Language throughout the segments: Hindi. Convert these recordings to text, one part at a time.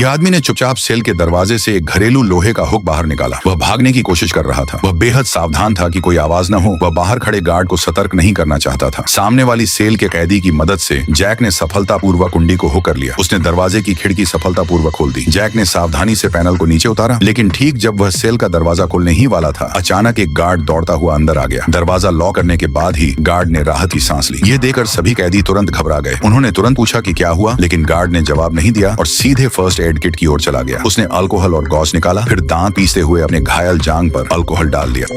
यह आदमी ने चुपचाप सेल के दरवाजे से एक घरेलू लोहे का हुक बाहर निकाला। वह भागने की कोशिश कर रहा था। वह बेहद सावधान था कि कोई आवाज न हो। वह बाहर खड़े गार्ड को सतर्क नहीं करना चाहता था। सामने वाली सेल के कैदी की मदद से जैक ने सफलतापूर्वक कुंडी को हुक कर लिया। उसने दरवाजे की खिड़की सफलतापूर्वक खोल दी। जैक ने सावधानी से पैनल को नीचे उतारा, लेकिन ठीक जब वह सेल का दरवाजा खोलने ही वाला था, अचानक एक गार्ड दौड़ता हुआ अंदर आ गया। दरवाजा लॉक करने के बाद ही गार्ड ने राहत की सांस ली। ये देखकर सभी कैदी तुरंत घबरा गए। उन्होंने तुरंत पूछा कि क्या हुआ, लेकिन गार्ड ने जवाब नहीं दिया और सीधे फर्स्ट एड किट की ओर चला गया। उसने अल्कोहल और गॉस निकाला, फिर दांत पीसते हुए अपने घायल जांग पर अल्कोहल डाल दिया।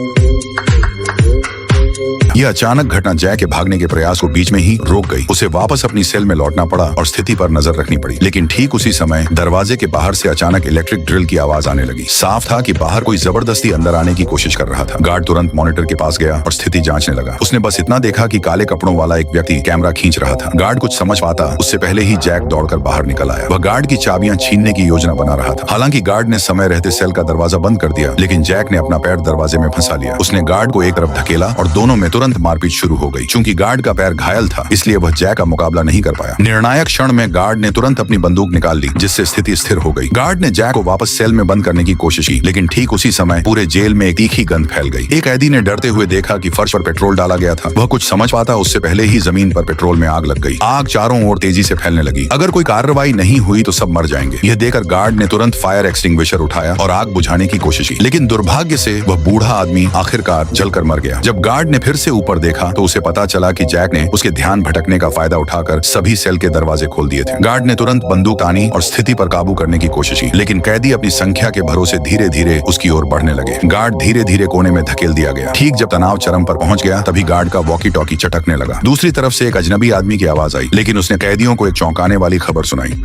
यह अचानक घटना जैक के भागने के प्रयास को बीच में ही रोक गई। उसे वापस अपनी सेल में लौटना पड़ा और स्थिति पर नजर रखनी पड़ी। लेकिन ठीक उसी समय दरवाजे के बाहर से अचानक इलेक्ट्रिक ड्रिल की आवाज आने लगी। साफ था कि बाहर कोई जबरदस्ती अंदर आने की कोशिश कर रहा था। गार्ड तुरंत मॉनिटर के पास गया और स्थिति जांचने लगा। उसने बस इतना देखा कि काले कपड़ों वाला एक व्यक्ति कैमरा खींच रहा था। गार्ड कुछ समझ पाता उससे पहले ही जैक दौड़कर बाहर निकल आया। वह गार्ड की चाबियां छीनने की योजना बना रहा था। हालांकि गार्ड ने समय रहते सेल का दरवाजा बंद कर दिया, लेकिन जैक ने अपना पैर दरवाजे में फंसा लिया। उसने गार्ड को एक तरफ धकेला और दोनों में तुरंत मारपीट शुरू हो गई। चूंकि गार्ड का पैर घायल था, इसलिए वह जैक का मुकाबला नहीं कर पाया। निर्णायक क्षण में गार्ड ने तुरंत अपनी बंदूक निकाल ली, जिससे स्थिति स्थिर हो गई। गार्ड ने जैक को वापस सेल में बंद करने की कोशिश की, लेकिन ठीक उसी समय पूरे जेल में एक तीखी गंध फैल गई। एक कैदी ने डरते हुए देखा कि फर्श पर पेट्रोल डाला गया था। वह कुछ समझ पाता उससे पहले ही जमीन पर पेट्रोल में आग लग गई। आग चारों ओर तेजी से फैलने लगी। अगर कोई कार्रवाई नहीं हुई तो सब मर जाएंगे। यह देखकर गार्ड ने तुरंत फायर एक्सटिंग्विशर उठाया और आग बुझाने की कोशिश की, लेकिन दुर्भाग्य से वह बूढ़ा आदमी आखिरकार जलकर मर गया। जब गार्ड ने फिर से ऊपर देखा तो उसे पता चला कि जैक ने उसके ध्यान भटकने का फायदा उठाकर सभी सेल के दरवाजे खोल दिए थे। गार्ड ने तुरंत बंदूक तानी और स्थिति पर काबू करने की कोशिश की, लेकिन कैदी अपनी संख्या के भरोसे धीरे धीरे उसकी ओर बढ़ने लगे। गार्ड धीरे धीरे कोने में धकेल दिया गया। ठीक जब तनाव चरम पर पहुंच गया, तभी गार्ड का वॉकी टॉकी चटकने लगा। दूसरी तरफ से एक अजनबी आदमी की आवाज आई, लेकिन उसने कैदियों को एक चौंकाने वाली खबर सुनाई।